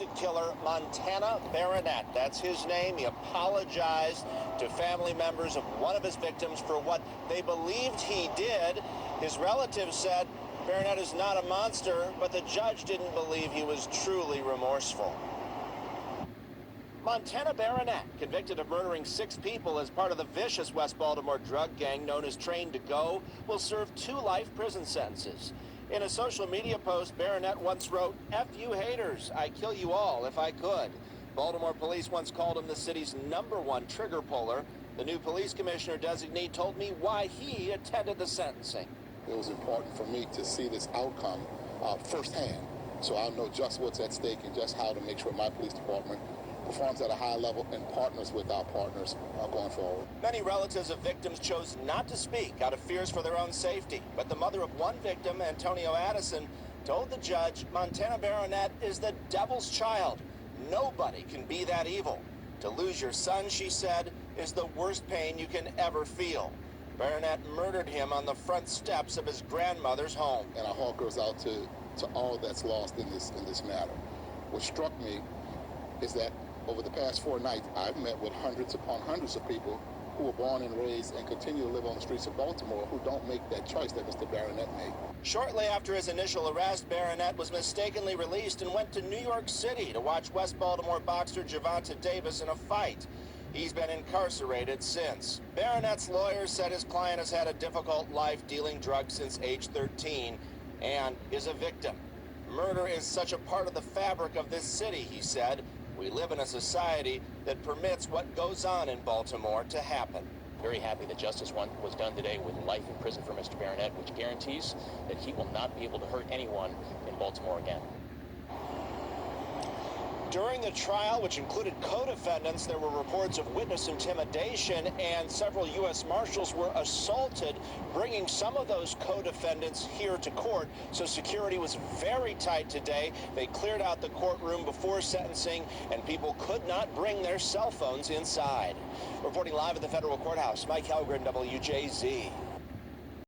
suspected killer, Montana Barronette. That's his name. He apologized to family members of one of his victims for what they believed he did. His relatives said Barronette is not a monster, but the judge didn't believe he was truly remorseful. Montana Barronette, convicted of murdering 6 people as part of the vicious West Baltimore drug gang known as Train to Go, will serve 2 life prison sentences. In a social media post, Barronette once wrote, "F you haters, I'd kill you all if I could." Baltimore police once called him the city's #1 trigger puller. The new police commissioner designee told me why he attended the sentencing. It was important for me to see this outcome firsthand, so I'll know just what's at stake and just how to make sure my police department performs at a high level and partners with our partners going forward. Many relatives of victims chose not to speak out of fears for their own safety, but the mother of one victim, Antonio Addison, told the judge Montana Barronette is the devil's child. Nobody can be that evil. To lose your son, she said, is the worst pain you can ever feel. Barronette murdered him on the front steps of his grandmother's home. And our heart goes out to all that's lost in this matter. What struck me is that over the past 4 nights, I've met with hundreds upon hundreds of people who were born and raised and continue to live on the streets of Baltimore who don't make that choice that Mr. Barronette made. Shortly after his initial arrest, Barronette was mistakenly released and went to New York City to watch West Baltimore boxer Gervonta Davis in a fight. He's been incarcerated since. Barronette's lawyer said his client has had a difficult life dealing drugs since age 13 and is a victim. Murder is such a part of the fabric of this city, he said. We live in a society that permits what goes on in Baltimore to happen. Very happy that justice was done today with life in prison for Mr. Barronette, which guarantees that he will not be able to hurt anyone in Baltimore again. During the trial, which included co-defendants, there were reports of witness intimidation, and several U.S. Marshals were assaulted, bringing some of those co-defendants here to court. So security was very tight today. They cleared out the courtroom before sentencing, and people could not bring their cell phones inside. Reporting live at the federal courthouse, Mike Helgren, WJZ.